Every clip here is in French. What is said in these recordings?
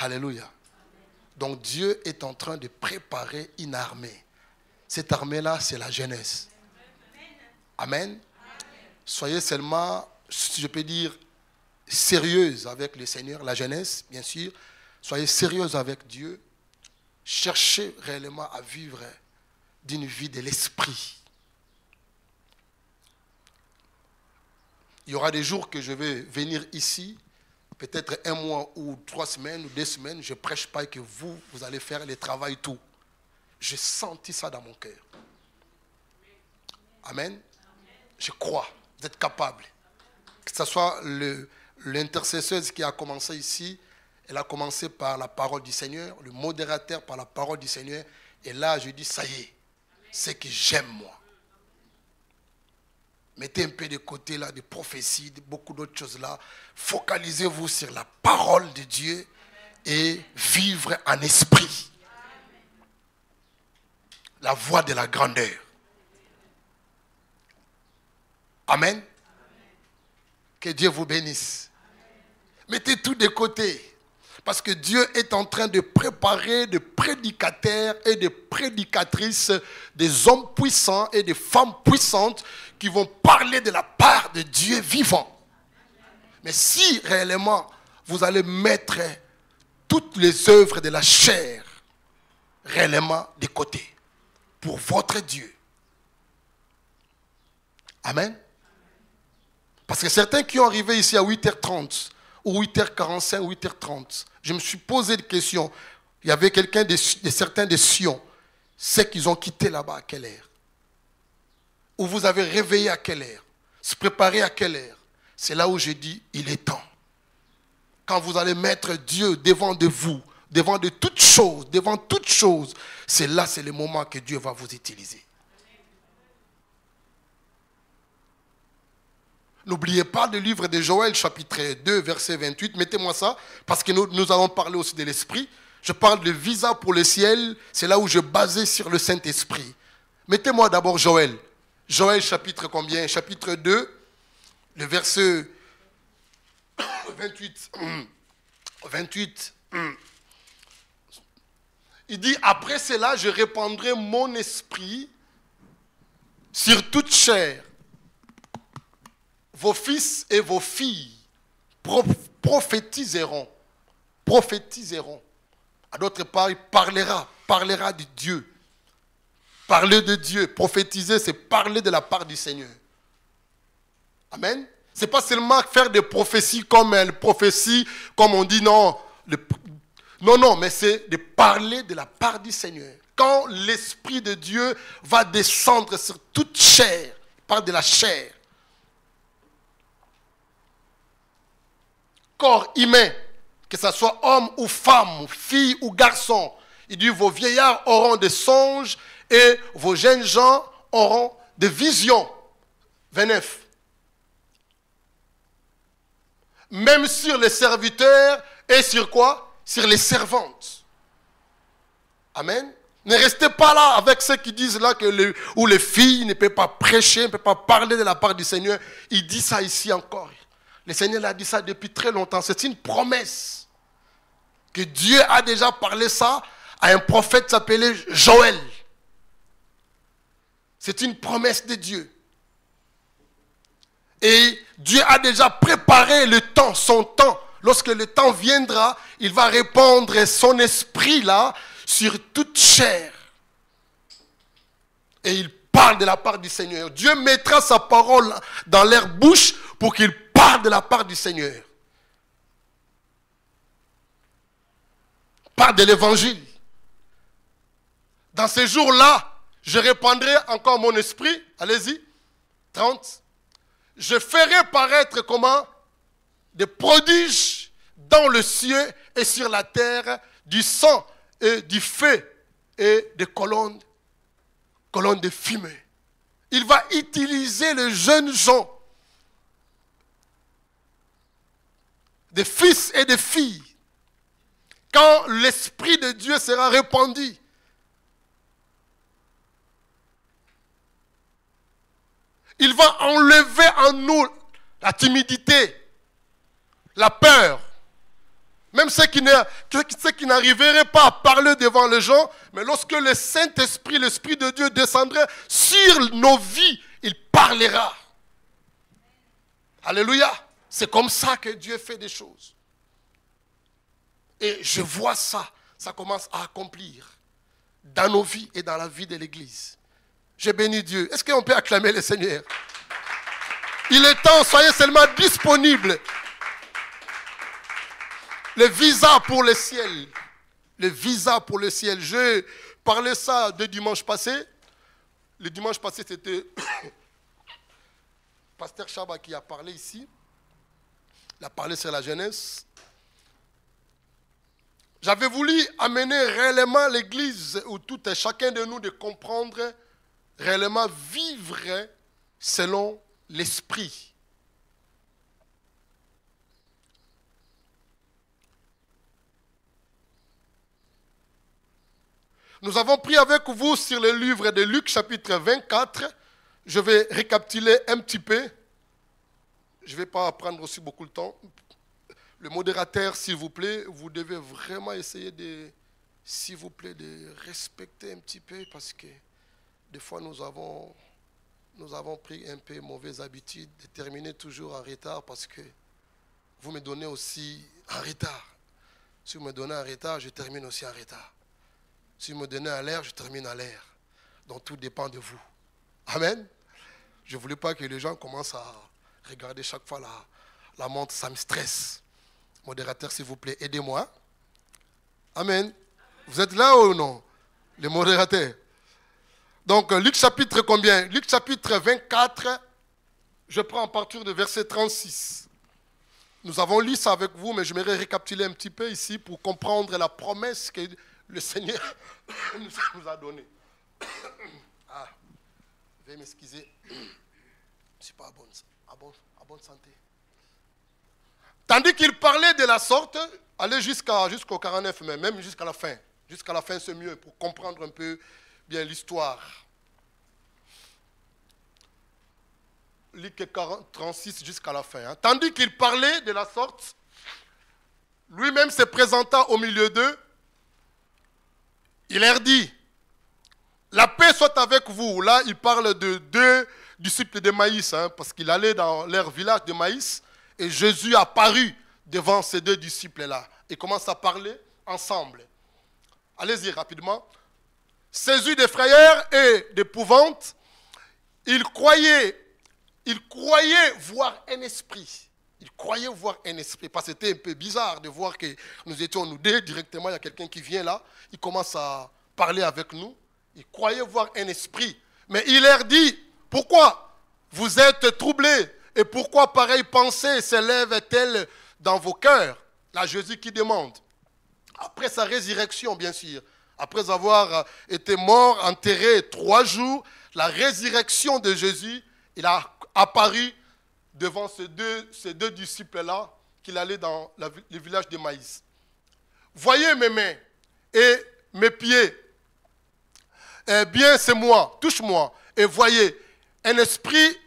Alléluia. Donc Dieu est en train de préparer une armée. Cette armée-là, c'est la jeunesse. Amen. Soyez seulement, si je peux dire, sérieuse avec le Seigneur, la jeunesse, bien sûr. Soyez sérieuse avec Dieu. Cherchez réellement à vivre d'une vie de l'esprit. Il y aura des jours que je vais venir ici, peut-être 1 mois ou 3 semaines ou 2 semaines, je ne prêche pas et que vous allez faire le travail tout. J'ai senti ça dans mon cœur. Amen. Je crois, vous êtes capable. Que ce soit l'intercesseuse qui a commencé ici, elle a commencé par la parole du Seigneur, le modérateur par la parole du Seigneur. Et là, je dis, ça y est, c'est que j'aime moi. Mettez un peu de côté là, des prophéties, beaucoup d'autres choses là. Focalisez-vous sur la parole de Dieu et vivre en esprit. La voie de la grandeur. Amen. Que Dieu vous bénisse. Mettez tout de côté. Parce que Dieu est en train de préparer des prédicateurs et des prédicatrices, des hommes puissants et des femmes puissantes qui vont parler de la part de Dieu vivant. Mais si réellement vous allez mettre toutes les œuvres de la chair réellement de côté pour votre Dieu. Amen. Parce que certains qui ont arrivé ici à 8h30 ou 8h45, 8h30, je me suis posé des questions. Il y avait quelqu'un certains de Sion. C'est qu'ils ont quitté là-bas à quelle heure? Ou vous avez réveillé à quelle heure? Se préparer à quelle heure? C'est là où je dis, il est temps. Quand vous allez mettre Dieu devant de vous, devant de toutes choses, c'est là, c'est le moment que Dieu va vous utiliser. N'oubliez pas le livre de Joël, chapitre 2, verset 28. Mettez-moi ça, parce que nous allons parler aussi de l'esprit. Je parle de visa pour le ciel. C'est là où je basais sur le Saint-Esprit. Mettez-moi d'abord Joël. Joël, chapitre combien? Chapitre 2, le verset 28. 28. Il dit, après cela, je répandrai mon esprit sur toute chair. Vos fils et vos filles prophétiseront. Prophétiseront. À d'autres part, il parlera de Dieu. Parler de Dieu, prophétiser, c'est parler de la part du Seigneur. Amen. Ce n'est pas seulement faire des prophéties comme on dit, non. Non, mais c'est de parler de la part du Seigneur. Quand l'Esprit de Dieu va descendre sur toute chair, il parle de la chair. Corps humain, que ce soit homme ou femme, fille ou garçon. Il dit, vos vieillards auront des songes et vos jeunes gens auront des visions. 29. Même sur les serviteurs et sur quoi? Sur les servantes. Amen. Ne restez pas là avec ceux qui disent là que les filles ne peuvent pas prêcher, ne peuvent pas parler de la part du Seigneur. Il dit ça ici encore. Le Seigneur a dit ça depuis très longtemps. C'est une promesse que Dieu a déjà parlé ça à un prophète qui s'appelait Joël. C'est une promesse de Dieu. Et Dieu a déjà préparé le temps, son temps. Lorsque le temps viendra, il va répandre son esprit là sur toute chair. Et il parle de la part du Seigneur. Dieu mettra sa parole dans leur bouche pour qu'ils parlent de la part du Seigneur. Parle de l'évangile. Dans ces jours-là, je répandrai encore mon esprit. Allez-y. 30. Je ferai paraître comment? Des prodiges dans le ciel et sur la terre, du sang et du feu et des colonnes de fumée. Il va utiliser les jeunes gens, des fils et des filles. Quand l'Esprit de Dieu sera répandu, il va enlever en nous la timidité, la peur. Même ceux qui n'arriveraient pas à parler devant les gens, mais lorsque le Saint-Esprit, l'Esprit de Dieu descendrait sur nos vies, il parlera. Alléluia. C'est comme ça que Dieu fait des choses. Et je vois ça, ça commence à accomplir dans nos vies et dans la vie de l'Église. Je bénis Dieu. Est-ce qu'on peut acclamer le Seigneur? Il est temps, soyez seulement disponibles. Le visa pour le ciel. Le visa pour le ciel. Je parlais ça de dimanche passé. Le dimanche passé, c'était Pasteur Chaba qui a parlé ici. Il a parlé sur la jeunesse. J'avais voulu amener réellement l'Église, ou tout et chacun de nous, de comprendre réellement vivre selon l'Esprit. Nous avons pris avec vous sur le livre de Luc, chapitre 24. Je vais récapituler un petit peu. Je ne vais pas prendre aussi beaucoup de temps. Le modérateur, s'il vous plaît, vous devez vraiment essayer de, s'il vous plaît, de respecter un petit peu parce que des fois nous avons pris un peu mauvaise habitude de terminer toujours en retard parce que vous me donnez aussi en retard. Si vous me donnez en retard, je termine aussi en retard. Si vous me donnez à l'air, je termine à l'air. Donc tout dépend de vous. Amen. Je ne voulais pas que les gens commencent à regarder chaque fois la montre, ça me stresse. Modérateur, s'il vous plaît, aidez-moi. Amen. Vous êtes là ou non? Les modérateurs. Donc, Luc chapitre combien? Luc chapitre 24, je prends à partir de verset 36. Nous avons lu ça avec vous, mais je m'aimerais récapituler un petit peu ici pour comprendre la promesse que le Seigneur nous a donnée. Ah, veuillez m'excuser. Je ne suis pas à bonne santé. Tandis qu'il parlait de la sorte, allez jusqu'au 49, mais même jusqu'à la fin. Jusqu'à la fin, c'est mieux pour comprendre un peu bien l'histoire. Luc 36 jusqu'à la fin. Tandis qu'il parlait de la sorte, lui-même se présentant au milieu d'eux, il leur dit, la paix soit avec vous. Là, il parle de deux disciples de Maïs, parce qu'il allait dans leur village de Maïs, et Jésus apparut devant ces deux disciples-là. Ils commencent à parler ensemble. Allez-y rapidement. Saisi de frayeur et d'épouvante, il croyait voir un esprit. Il croyait voir un esprit. Parce que c'était un peu bizarre de voir que nous étions nous deux directement. Il y a quelqu'un qui vient là. Il commence à parler avec nous. Il croyait voir un esprit. Mais il leur dit, pourquoi vous êtes troublés? Et pourquoi pareille pensée s'élève-t-elle dans vos cœurs? Là, Jésus qui demande. Après sa résurrection, bien sûr. Après avoir été mort, enterré 3 jours, la résurrection de Jésus, il a apparu devant ces deux disciples-là, qu'il allait dans le village de Maïs. Voyez mes mains et mes pieds. Eh bien, c'est moi, touche-moi. Et voyez, un esprit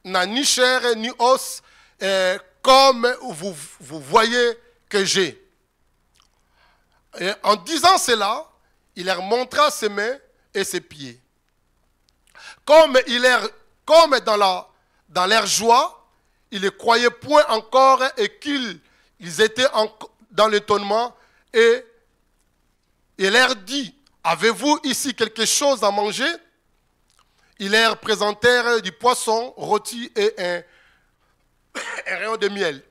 n'a ni chair ni os, comme vous voyez que j'ai. Et en disant cela, il leur montra ses mains et ses pieds. Comme dans leur joie, ils ne croyaient point encore et qu'ils étaient dans l'étonnement. Et il leur dit, avez-vous ici quelque chose à manger? Ils leur présentèrent du poisson rôti et un rayon de miel.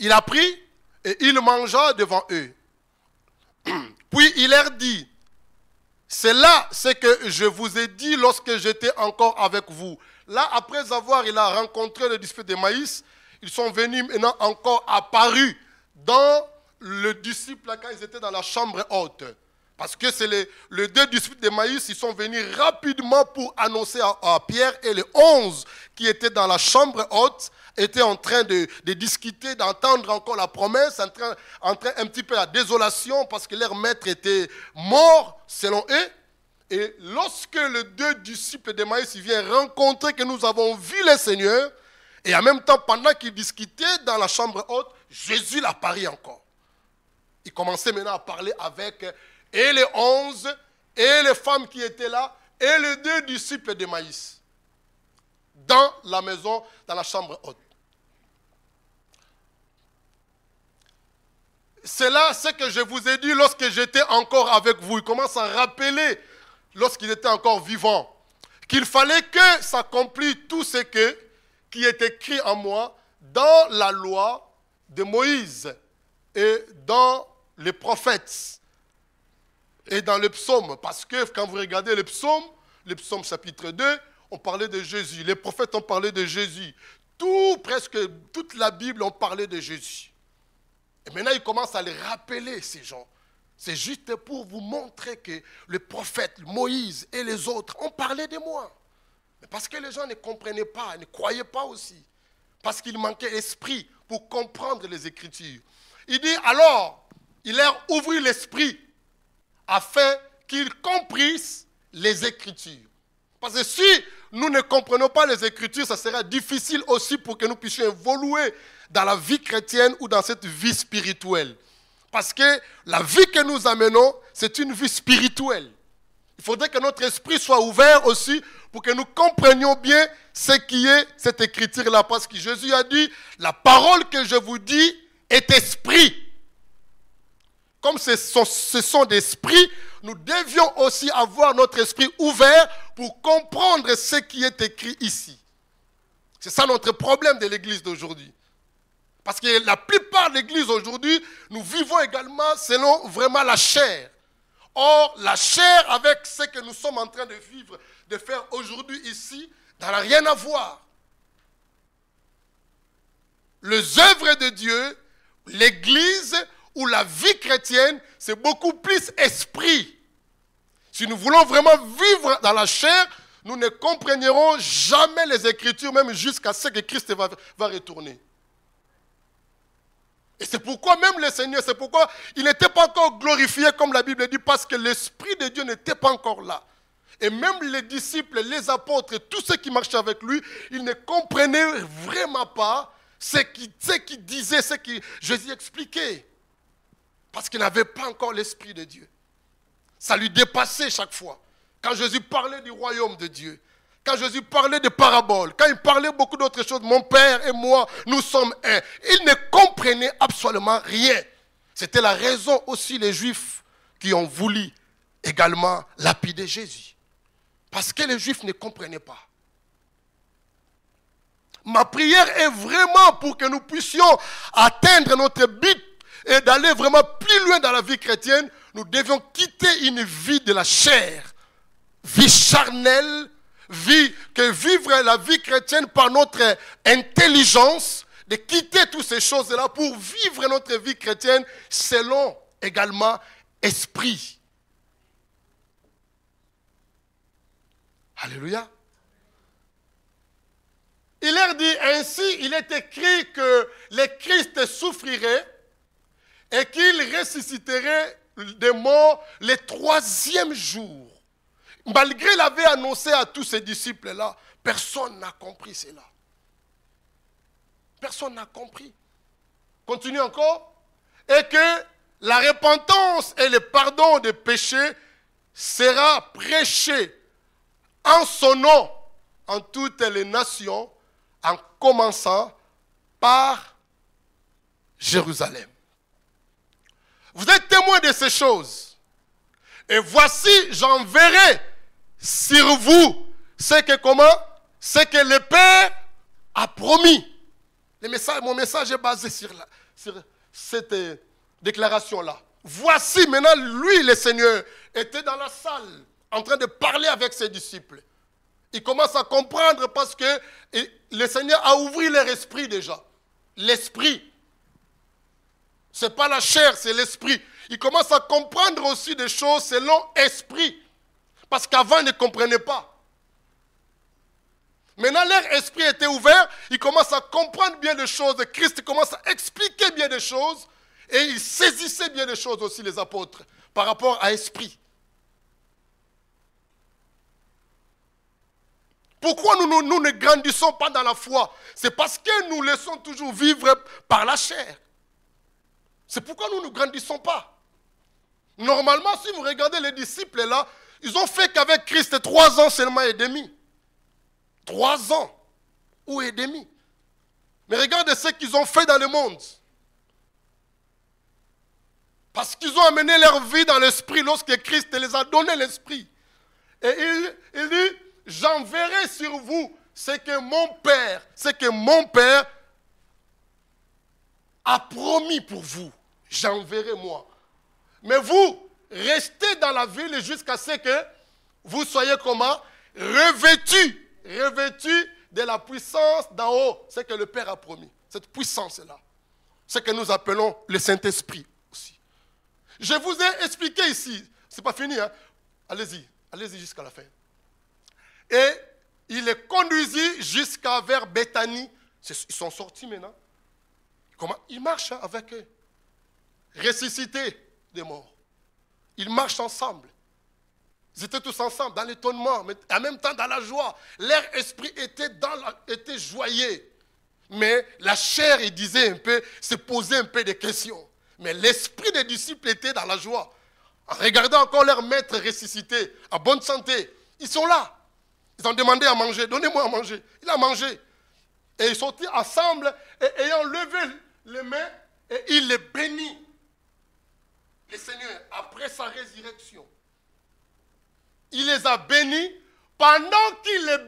Il a pris et il mangea devant eux. Puis il leur dit, c'est là ce que je vous ai dit lorsque j'étais encore avec vous. Là, après il a rencontré les disciples de Maïs, ils sont venus maintenant encore apparus dans le disciple quand ils étaient dans la chambre haute. Parce que c'est les deux disciples de Maïs, ils sont venus rapidement pour annoncer à Pierre et les 11 qui étaient dans la chambre haute, étaient en train de discuter, d'entendre encore la promesse, en train un petit peu la désolation parce que leur maître était mort selon eux. Et lorsque les deux disciples de Maïs viennent rencontrer que nous avons vu le Seigneur, et en même temps pendant qu'ils discutaient dans la chambre haute, Jésus l'apparaît encore. Il commençait maintenant à parler avec et les 11 et les femmes qui étaient là et les 2 disciples de Maïs dans la maison, dans la chambre haute. C'est là ce que je vous ai dit lorsque j'étais encore avec vous. Il commence à rappeler, lorsqu'il était encore vivant, qu'il fallait que s'accomplisse tout ce qui est écrit en moi dans la loi de Moïse et dans les prophètes et dans les psaumes. Parce que quand vous regardez les psaumes chapitre 2, on parlait de Jésus. Les prophètes ont parlé de Jésus. Presque toute la Bible ont parlé de Jésus. Et maintenant, il commence à les rappeler, ces gens. C'est juste pour vous montrer que le prophète, Moïse et les autres ont parlé de moi. Mais parce que les gens ne comprenaient pas, ne croyaient pas aussi. Parce qu'il manquait l'esprit pour comprendre les Écritures. Il dit alors, il leur ouvrit l'esprit afin qu'ils comprissent les Écritures. Parce que si nous ne comprenons pas les Écritures, ça sera difficile aussi pour que nous puissions évoluer dans la vie chrétienne ou dans cette vie spirituelle. Parce que la vie que nous amenons, c'est une vie spirituelle. Il faudrait que notre esprit soit ouvert aussi pour que nous comprenions bien ce qui est cette écriture-là. Parce que Jésus a dit, la parole que je vous dis est esprit. Comme ce sont des esprits, nous devions aussi avoir notre esprit ouvert pour comprendre ce qui est écrit ici. C'est ça notre problème de l'Église d'aujourd'hui. Parce que la plupart de l'Église aujourd'hui, nous vivons également selon vraiment la chair. Or, la chair avec ce que nous sommes en train de vivre, de faire aujourd'hui ici, n'a rien à voir. Les œuvres de Dieu, l'Église ou la vie chrétienne, c'est beaucoup plus esprit. Si nous voulons vraiment vivre dans la chair, nous ne comprendrons jamais les Écritures, même jusqu'à ce que Christ va retourner. Et c'est pourquoi même le Seigneur, c'est pourquoi il n'était pas encore glorifié comme la Bible dit, parce que l'Esprit de Dieu n'était pas encore là. Et même les disciples, les apôtres, tous ceux qui marchaient avec lui, ils ne comprenaient vraiment pas ce qu'il disait, ce que Jésus expliquait. Parce qu'il n'avait pas encore l'Esprit de Dieu. Ça lui dépassait chaque fois. Quand Jésus parlait du royaume de Dieu, quand Jésus parlait de paraboles, quand il parlait beaucoup d'autres choses, mon Père et moi, nous sommes un. Il ne comprenait absolument rien. C'était la raison aussi les Juifs qui ont voulu également lapider Jésus. Parce que les Juifs ne comprenaient pas. Ma prière est vraiment pour que nous puissions atteindre notre but et d'aller vraiment plus loin dans la vie chrétienne. Nous devions quitter une vie de la chair, vie charnelle, vivre la vie chrétienne par notre intelligence, de quitter toutes ces choses-là pour vivre notre vie chrétienne selon également esprit. Alléluia. Il leur dit ainsi, il est écrit que le Christ souffrirait et qu'il ressusciterait des morts le 3e jour. Malgré qu'il avait annoncé à tous ses disciples-là, personne n'a compris cela. Personne n'a compris. Continue encore. Et que la repentance et le pardon des péchés sera prêché en son nom en toutes les nations, en commençant par Jérusalem. Vous êtes témoins de ces choses. Et voici, j'enverrai sur vous ce que le Père a promis. Mon message est basé sur cette déclaration-là. Voici, maintenant, lui, le Seigneur, était dans la salle, en train de parler avec ses disciples. Il commence à comprendre parce que le Seigneur a ouvert leur esprit déjà. L'esprit. Ce n'est pas la chair, c'est l'esprit. Il commence à comprendre aussi des choses selon esprit. Parce qu'avant, ils ne comprenaient pas. Maintenant, leur esprit était ouvert. Ils commencent à comprendre bien des choses. Christ commence à expliquer bien des choses. Et ils saisissaient bien des choses aussi, les apôtres, par rapport à l'esprit. Pourquoi nous ne grandissons pas dans la foi? C'est parce que nous laissons toujours vivre par la chair. C'est pourquoi nous ne grandissons pas. Normalement, si vous regardez les disciples là, ils ont fait qu'avec Christ 3 ans seulement et demi. 3 ans ou et demi. Mais regardez ce qu'ils ont fait dans le monde. Parce qu'ils ont amené leur vie dans l'esprit lorsque Christ les a donné l'esprit. Et il dit, j'enverrai sur vous ce que mon Père a promis pour vous. J'enverrai moi. Mais vous, restez dans la ville jusqu'à ce que vous soyez comment? Revêtus de la puissance d'en haut. C'est que le Père a promis. Cette puissance-là. C'est que nous appelons le Saint-Esprit aussi. Je vous ai expliqué ici. C'est pas fini, hein? Allez-y jusqu'à la fin. Et il les conduisit jusqu'à vers Béthanie. Ils sont sortis maintenant. Comment? Ils marchent avec eux. Ressuscités des morts. Ils marchent ensemble. Ils étaient tous ensemble dans l'étonnement, mais en même temps dans la joie. Leur esprit était joyeux. Mais la chair, il disait un peu, se posait un peu des questions. Mais l'esprit des disciples était dans la joie. En regardant encore leur maître ressuscité, en bonne santé, ils sont là. Ils ont demandé à manger. Donnez-moi à manger. Il a mangé. Et ils sont ensemble, et ayant levé les mains, et il les bénit. Le Seigneur, après sa résurrection, il les a bénis. Pendant qu'il les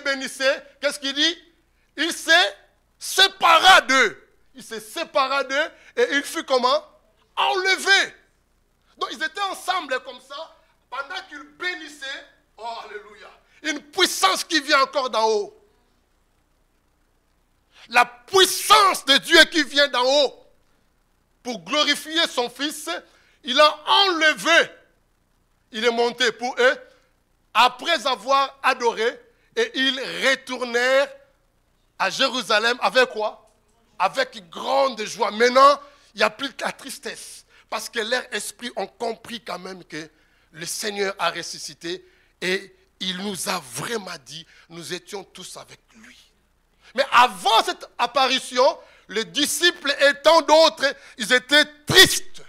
bénissait, qu'est-ce qu'il dit? Il s'est séparé d'eux. Il s'est séparé d'eux et il fut comment? Enlevé. Donc ils étaient ensemble comme ça, pendant qu'ils bénissaient. Oh, alléluia. Une puissance qui vient encore d'en haut. La puissance de Dieu qui vient d'en haut. Pour glorifier son Fils, il a enlevé. Il est monté pour eux. Après avoir adoré, et ils retournèrent à Jérusalem avec quoi? Avec grande joie. Maintenant, il n'y a plus que la tristesse. Parce que leurs esprits ont compris quand même que le Seigneur a ressuscité. Et il nous a vraiment dit, nous étions tous avec lui. Mais avant cette apparition, les disciples et tant d'autres, ils étaient tristes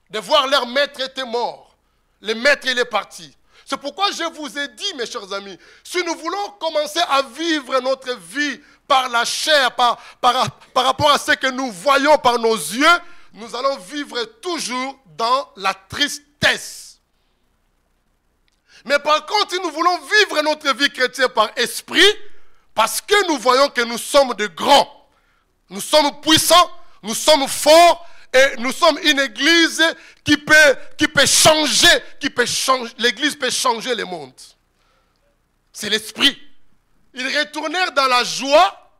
de voir leur maître était mort. Le maître, il est parti. C'est pourquoi je vous ai dit, mes chers amis, si nous voulons commencer à vivre notre vie par la chair, par rapport à ce que nous voyons par nos yeux, nous allons vivre toujours dans la tristesse. Mais par contre, si nous voulons vivre notre vie chrétienne par esprit, parce que nous voyons que nous sommes de grands, nous sommes puissants, nous sommes forts, et nous sommes une église qui peut changer, l'église peut changer le monde. C'est l'esprit. Ils retournèrent dans la joie.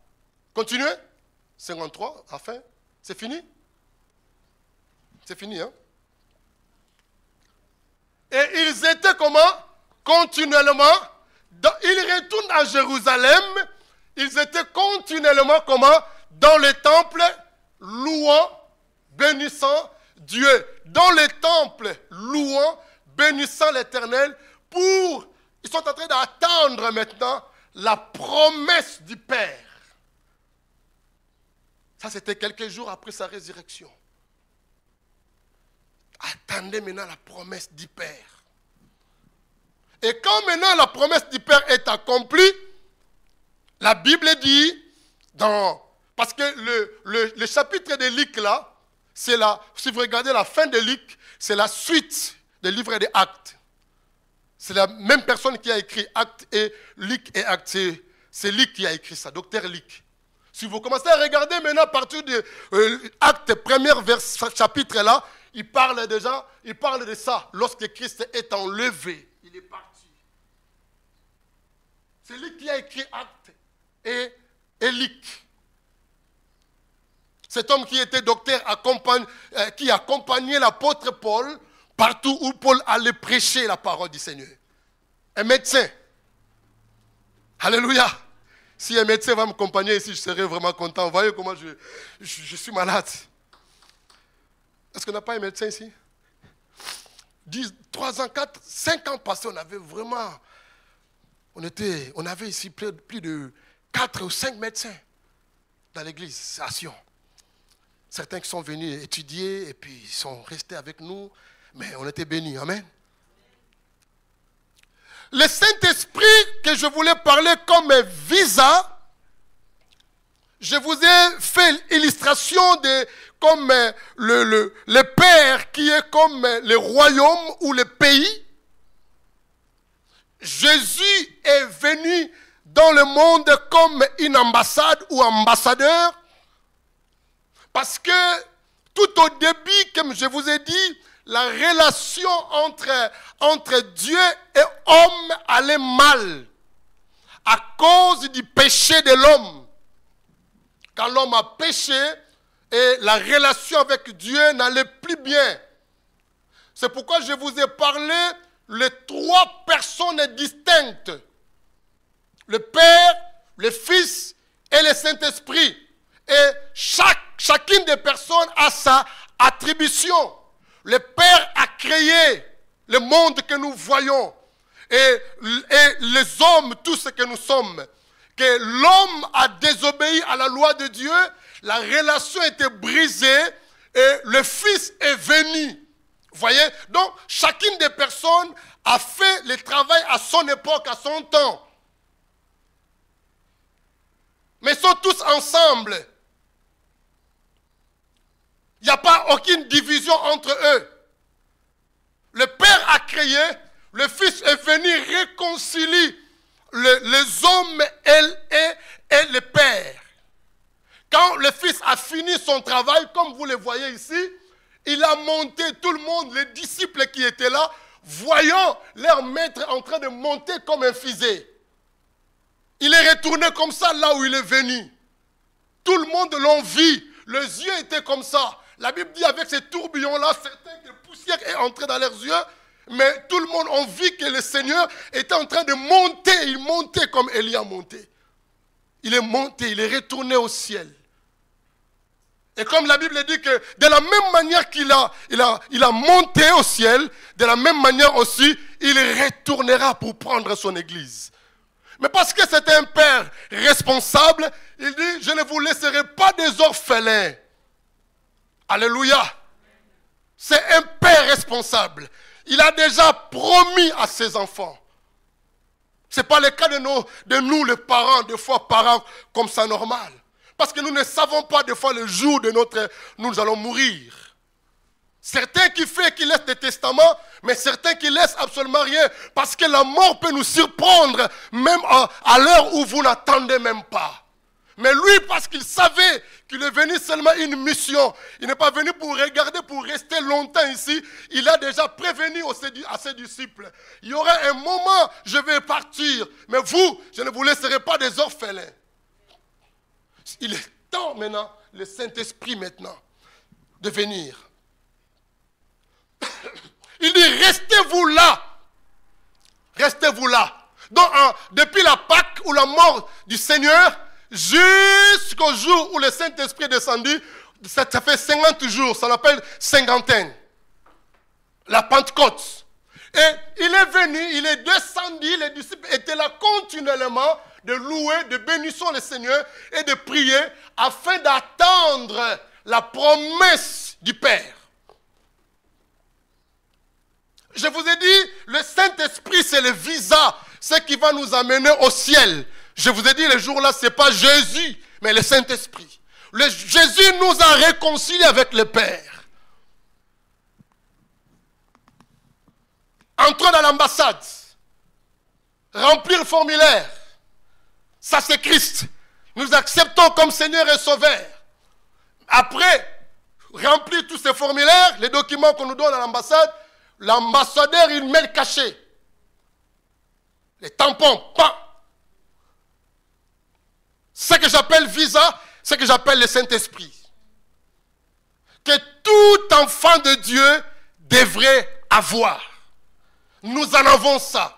Continuez. 53, à la fin. C'est fini? C'est fini, hein? Et ils étaient comment? Continuellement. Ils retournent à Jérusalem. Ils étaient continuellement comment? Dans le temple, louant, bénissant Dieu. Dans le temple, louant, bénissant l'Éternel. Ils sont en train d'attendre maintenant la promesse du Père. Ça, c'était quelques jours après sa résurrection. Attendez maintenant la promesse du Père. Et quand maintenant la promesse du Père est accomplie, la Bible dit, parce que le chapitre de Luc là, c'est si vous regardez la fin de Luc, c'est la suite des livres des Actes. C'est la même personne qui a écrit Actes et Luc et Actes. C'est Luc qui a écrit ça, docteur Luc. Si vous commencez à regarder maintenant à partir de Actes, premier chapitre là, il parle de ça. Lorsque Christ est enlevé, il est parti. C'est lui qui a écrit Actes et Luc. Cet homme qui était docteur, qui accompagnait l'apôtre Paul partout où Paul allait prêcher la parole du Seigneur. Un médecin. Alléluia. Si un médecin va m'accompagner ici, je serai vraiment content. Vous voyez comment je suis malade. Est-ce qu'on n'a pas un médecin ici? 10, 3 ans, 4, 5 ans passés, on avait vraiment... On avait ici plus de 4 ou 5 médecins dans l'église à Sion. certains qui sont venus étudier et puis ils sont restés avec nous, mais on était bénis. Amen. Le Saint-Esprit que je voulais parler comme visa, je vous ai fait l'illustration de comme le Père qui est comme le royaume ou le pays. Jésus est venu dans le monde comme une ambassade ou ambassadeur. Parce que tout au début, comme je vous ai dit, la relation entre Dieu et homme allait mal. À cause du péché de l'homme. Quand l'homme a péché, et la relation avec Dieu n'allait plus bien. C'est pourquoi je vous ai parlé les 3 personnes distinctes. Le Père, le Fils et le Saint-Esprit. Et chacune des personnes a sa attribution. Le Père a créé le monde que nous voyons. Et les hommes, tous ce que nous sommes. Que l'homme a désobéi à la loi de Dieu. La relation était brisée et le Fils est venu. Vous voyez? Donc, chacune des personnes a fait le travail à son époque, à son temps. Mais ils sont tous ensemble. Il n'y a pas aucune division entre eux. Le Père a créé, le Fils est venu réconcilier les hommes et le Père. Quand le Fils a fini son travail, comme vous le voyez ici, il a monté tout le monde, les disciples qui étaient là, voyant leur maître en train de monter comme un fusée. Il est retourné comme ça là où il est venu. Tout le monde l'ont vu. Les yeux étaient comme ça. La Bible dit avec ces tourbillons-là, certaines poussières est entrée dans leurs yeux, mais tout le monde a vu que le Seigneur était en train de monter. Il montait comme Élie a monté. Il est monté, il est retourné au ciel. Et comme la Bible dit que de la même manière qu'il a monté au ciel, de la même manière aussi, il retournera pour prendre son église. Mais parce que c'est un père responsable, il dit, je ne vous laisserai pas des orphelins. Alléluia. C'est un père responsable. Il a déjà promis à ses enfants. Ce n'est pas le cas de nous, les parents, des fois parents comme ça normal. Parce que nous ne savons pas des fois le jour de nous allons mourir. Certains qui laissent des testaments, mais certains qui laissent absolument rien. Parce que la mort peut nous surprendre, même à l'heure où vous n'attendez même pas. Mais lui, parce qu'il savait qu'il est venu seulement une mission, il n'est pas venu pour regarder, pour rester longtemps ici. Il a déjà prévenu à ses disciples. Il y aura un moment, je vais partir. Mais vous, je ne vous laisserai pas des orphelins. Il est temps maintenant, le Saint-Esprit maintenant, de venir. Il dit, restez-vous là. Restez-vous là. Donc, depuis la Pâque ou la mort du Seigneur, jusqu'au jour où le Saint-Esprit est descendu, ça fait 50 jours, ça s'appelle cinquantaine. La Pentecôte. Et il est venu, il est descendu, les disciples étaient là continuellement, de louer, de bénir le Seigneur et de prier afin d'attendre la promesse du Père. Je vous ai dit, le Saint-Esprit c'est le visa, ce qui va nous amener au ciel. Je vous ai dit, le jour-là, ce n'est pas Jésus, mais le Saint-Esprit. Jésus nous a réconciliés avec le Père. Entrer dans l'ambassade, remplir le formulaire. Ça, c'est Christ. Nous acceptons comme Seigneur et Sauveur. Après, remplir tous ces formulaires, les documents qu'on nous donne à l'ambassade, l'ambassadeur, il met le cachet. Les tampons, pan. Ce que j'appelle visa, ce que j'appelle le Saint-Esprit. Que tout enfant de Dieu devrait avoir. Nous en avons ça.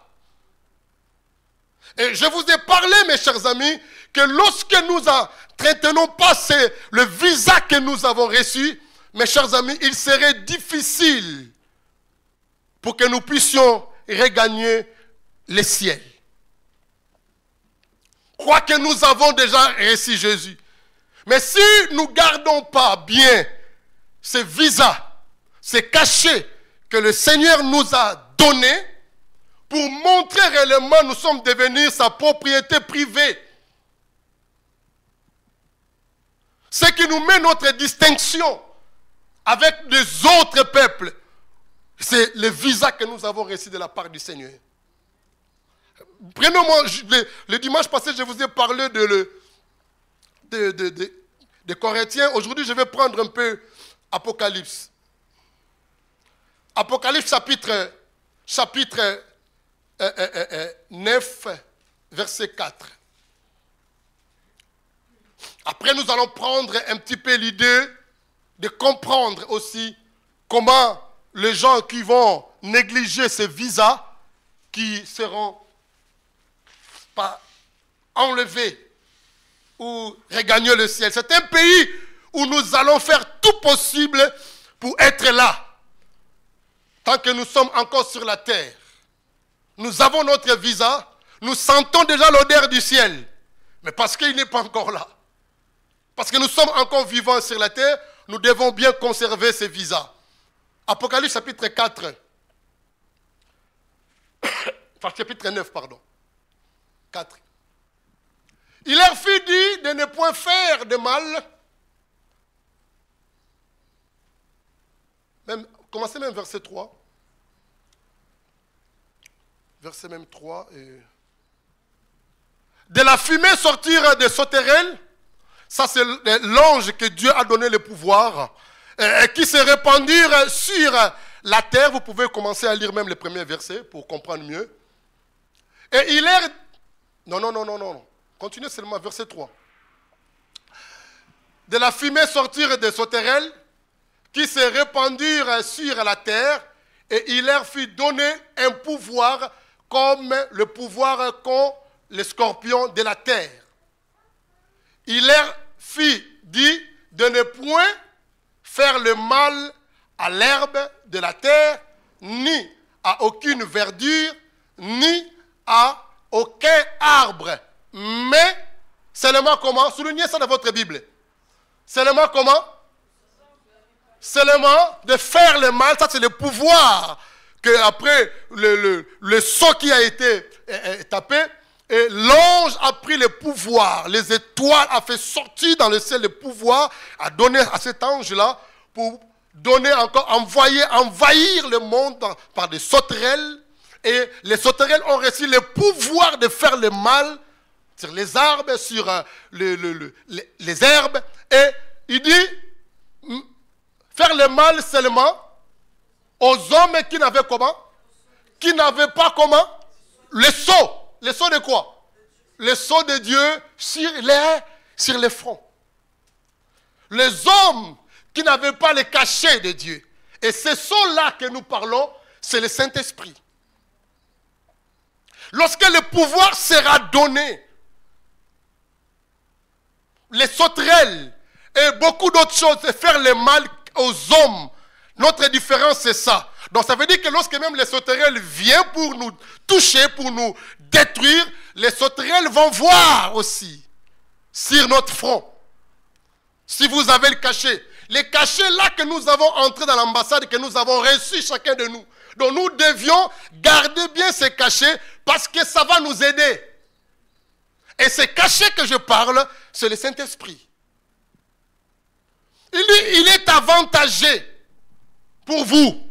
Et je vous ai parlé, mes chers amis, que lorsque nous n'entrtenons pas le visa que nous avons reçu, mes chers amis, il serait difficile pour que nous puissions regagner le ciel. Quoique nous avons déjà reçu Jésus. Mais si nous ne gardons pas bien ces visas, ces cachets que le Seigneur nous a donnés, pour montrer réellement nous sommes devenus sa propriété privée. Ce qui nous met notre distinction avec les autres peuples, c'est le visa que nous avons reçu de la part du Seigneur. Prenons-moi, le dimanche passé, je vous ai parlé de Corinthiens. Aujourd'hui, je vais prendre un peu Apocalypse. Apocalypse chapitre 9, verset 4. Après, nous allons prendre un petit peu l'idée de comprendre aussi comment les gens qui vont négliger ces visas, qui seront pas enlevés ou regagner le ciel. C'est un pays où nous allons faire tout possible pour être là. Tant que nous sommes encore sur la terre, nous avons notre visa, nous sentons déjà l'odeur du ciel. Mais parce qu'il n'est pas encore là, parce que nous sommes encore vivants sur la terre, nous devons bien conserver ces visas. Apocalypse chapitre 4, enfin chapitre 9, pardon. 4. Il leur fut dit de ne point faire de mal. Commencez même verset 3. Verset même 3. De la fumée sortir des sauterelles. Ça, c'est l'ange que Dieu a donné le pouvoir. Qui se répandirent sur la terre. Vous pouvez commencer à lire même les premiers versets pour comprendre mieux. Et il est... Non. Continuez seulement, verset 3. De la fumée sortir des sauterelles qui se répandirent sur la terre, et il leur fut donné un pouvoir comme le pouvoir qu'ont les scorpions de la terre. Il leur fut dit de ne point faire le mal à l'herbe de la terre, ni à aucune verdure, ni à aucun arbre. Mais, seulement comment? Soulignez ça dans votre Bible. Seulement comment? Seulement de faire le mal. Ça, c'est le pouvoir que après le sceau qui a été tapé, et l'ange a pris le pouvoir. Les étoiles a fait sortir dans le ciel le pouvoir, a donné à cet ange-là pour donner encore, envahir le monde par des sauterelles. Et les sauterelles ont reçu le pouvoir de faire le mal sur les arbres, sur les herbes. Et il dit, faire le mal seulement aux hommes qui n'avaient comment? Qui n'avaient pas comment? Le sceau. Le sceau de quoi? Le sceau de Dieu sur les fronts. Les hommes qui n'avaient pas le cachet de Dieu. Et ce sceau-là que nous parlons, c'est le Saint-Esprit. Lorsque le pouvoir sera donné, les sauterelles et beaucoup d'autres choses, c'est faire le mal aux hommes. Notre différence, c'est ça. Donc ça veut dire que lorsque même les sauterelles viennent pour nous toucher, pour nous détruire, les sauterelles vont voir aussi sur notre front. Si vous avez le cachet. Les cachets là que nous avons entrés dans l'ambassade, que nous avons reçus chacun de nous. Donc nous devions garder bien ces cachets parce que ça va nous aider. Et ces cachets que je parle, c'est le Saint-Esprit. Il est avantagé pour vous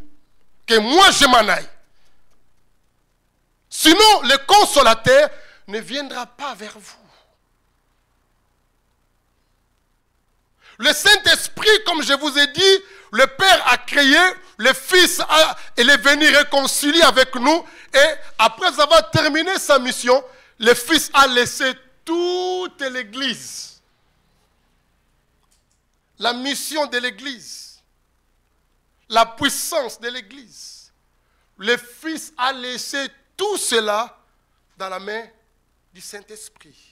que moi je m'en aille. Sinon, le consolateur ne viendra pas vers vous. Le Saint-Esprit, comme je vous ai dit, le Père a créé, le Fils il est venu réconcilier avec nous. Et après avoir terminé sa mission, le Fils a laissé toute l'Église. La mission de l'Église. La puissance de l'Église. Le Fils a laissé tout cela dans la main du Saint-Esprit.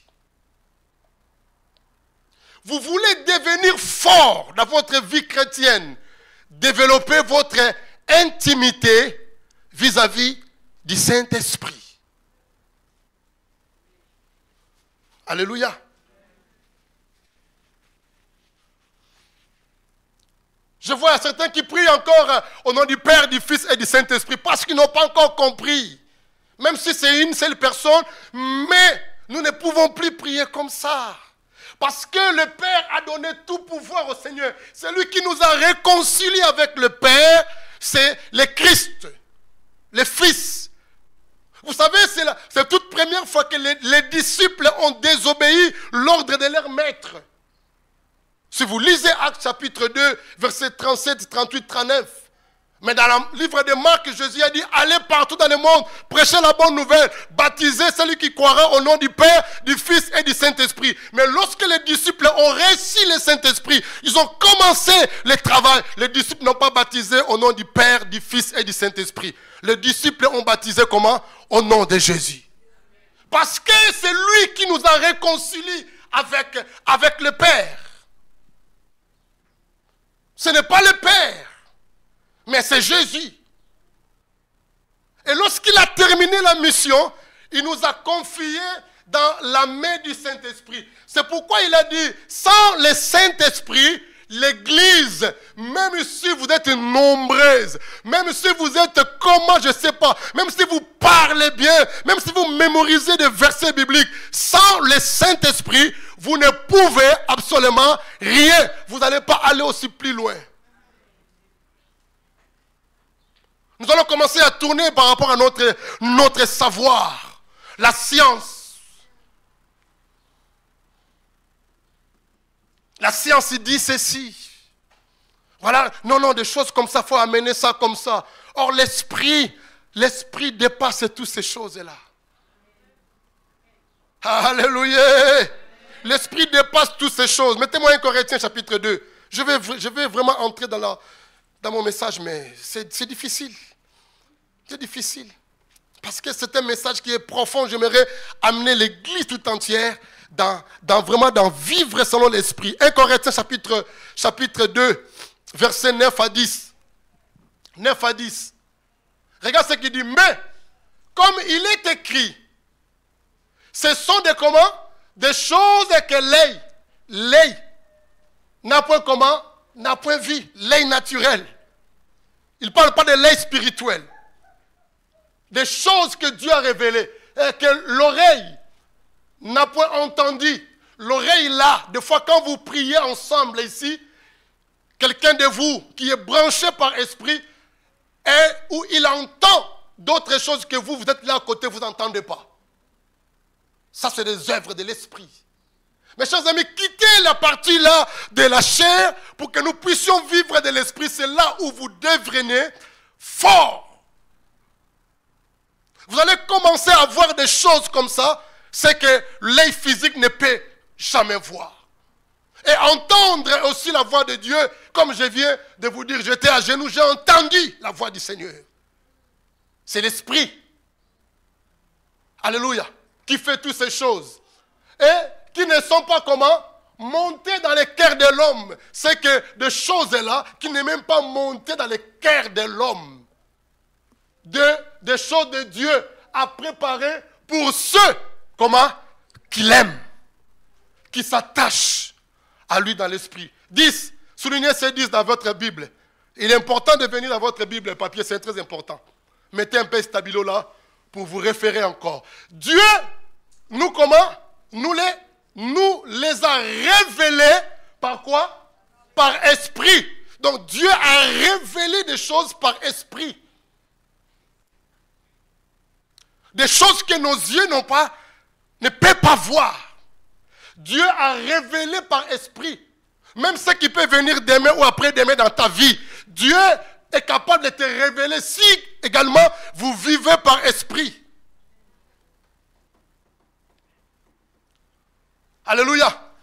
Vous voulez devenir fort dans votre vie chrétienne, développer votre intimité vis-à-vis du Saint-Esprit. Alléluia. Je vois certains qui prient encore au nom du Père, du Fils et du Saint-Esprit parce qu'ils n'ont pas encore compris. Même si c'est une seule personne, mais nous ne pouvons plus prier comme ça. Parce que le Père a donné tout pouvoir au Seigneur. C'est lui qui nous a réconciliés avec le Père. C'est le Christ, le Fils. Vous savez, c'est toute première fois que les disciples ont désobéi l'ordre de leur maître. Si vous lisez Actes chapitre 2, versets 37, 38, 39, mais dans le livre de Marc, Jésus a dit, allez partout dans le monde, prêchez la bonne nouvelle, baptisez celui qui croira au nom du Père, du Fils et du Saint-Esprit. Mais lorsque les disciples ont reçu le Saint-Esprit, ils ont commencé le travail. Les disciples n'ont pas baptisé au nom du Père, du Fils et du Saint-Esprit. Les disciples ont baptisé comment? Au nom de Jésus. Parce que c'est lui qui nous a réconciliés avec le Père. Ce n'est pas le Père, mais c'est Jésus. Et lorsqu'il a terminé la mission, il nous a confiés dans la main du Saint-Esprit. C'est pourquoi il a dit, sans le Saint-Esprit, l'Église, même si vous êtes nombreuse, même si vous êtes comment, je ne sais pas, même si vous parlez bien, même si vous mémorisez des versets bibliques, sans le Saint-Esprit, vous ne pouvez absolument rien. Vous n'allez pas aller aussi plus loin. Nous allons commencer à tourner par rapport à notre savoir, la science. La science dit ceci. Voilà, non, des choses comme ça, il faut amener ça comme ça. Or, l'esprit dépasse toutes ces choses-là. Alléluia. L'esprit dépasse toutes ces choses. Mettez-moi 1 Corinthiens chapitre 2. Je vais vraiment entrer dans mon message, mais c'est difficile. C'est difficile. Parce que c'est un message qui est profond. J'aimerais amener l'église tout entière dans vivre selon l'esprit. 1 Corinthiens chapitre 2, versets 9 à 10. 9 à 10. Regarde ce qu'il dit. Mais, comme il est écrit, ce sont des comment? Des choses que l'œil n'a point comment? N'a point vu. L'œil naturel. Il ne parle pas de l'œil spirituel. Des choses que Dieu a révélées. Et que l'oreille n'a point entendu. L'oreille là, des fois quand vous priez ensemble ici, quelqu'un de vous qui est branché par esprit, et où il entend d'autres choses que vous êtes là à côté, vous n'entendez pas. Ça, c'est des œuvres de l'esprit. Mes chers amis, quittez la partie là de la chair pour que nous puissions vivre de l'esprit. C'est là où vous devenez fort. Vous allez commencer à voir des choses comme ça, c'est que l'œil physique ne peut jamais voir. Et entendre aussi la voix de Dieu, comme je viens de vous dire, j'étais à genoux, j'ai entendu la voix du Seigneur. C'est l'esprit. Alléluia. Qui fait toutes ces choses. Et qui ne sont pas comment? Montées dans les cœurs de l'homme. C'est que des choses-là qui ne sont même pas montées dans les cœurs de l'homme. Des choses de Dieu à préparer pour ceux, comment? Qui l'aiment. Qui s'attachent à lui dans l'esprit. 10. Soulignez ces 10 dans votre Bible. Il est important de venir dans votre Bible, le papier, c'est très important. Mettez un peu stabilo là pour vous référer encore. Dieu, nous comment? Nous les a révélés par quoi? Par esprit. Donc Dieu a révélé des choses par esprit. Des choses que nos yeux ne peuvent pas voir. Dieu a révélé par esprit. Même ce qui peut venir demain ou après-demain dans ta vie. Dieu est capable de te révéler si également vous vivez par esprit. Alléluia.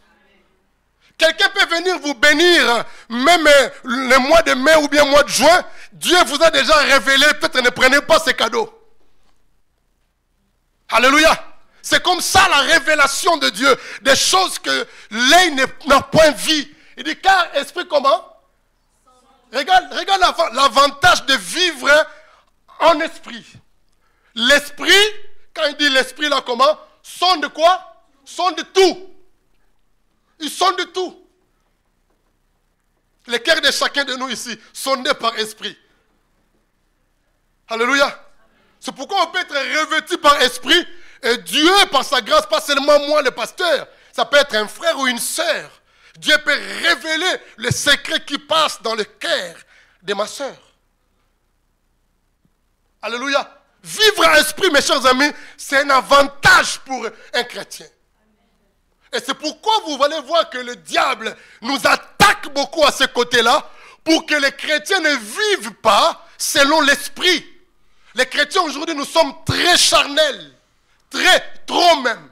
Quelqu'un peut venir vous bénir, même le mois de mai ou bien le mois de juin. Dieu vous a déjà révélé, peut-être ne prenez pas ces cadeaux. Alléluia. C'est comme ça la révélation de Dieu. Des choses que l'œil n'a point vu. Il dit, car esprit comment? Regarde l'avantage de vivre en esprit. L'esprit, quand il dit l'esprit là comment? Sonde de quoi? Sonde de tout. Ils sont de tout. Les cœurs de chacun de nous ici sont nés par esprit. Alléluia. C'est pourquoi on peut être revêtu par esprit. Et Dieu, par sa grâce, pas seulement moi le pasteur, ça peut être un frère ou une sœur. Dieu peut révéler le secret qui passe dans le cœur de ma sœur. Alléluia. Vivre à esprit, mes chers amis, c'est un avantage pour un chrétien. Et c'est pourquoi vous allez voir que le diable nous attaque beaucoup à ce côté-là, pour que les chrétiens ne vivent pas selon l'esprit. Les chrétiens aujourd'hui, nous sommes très charnels, trop même.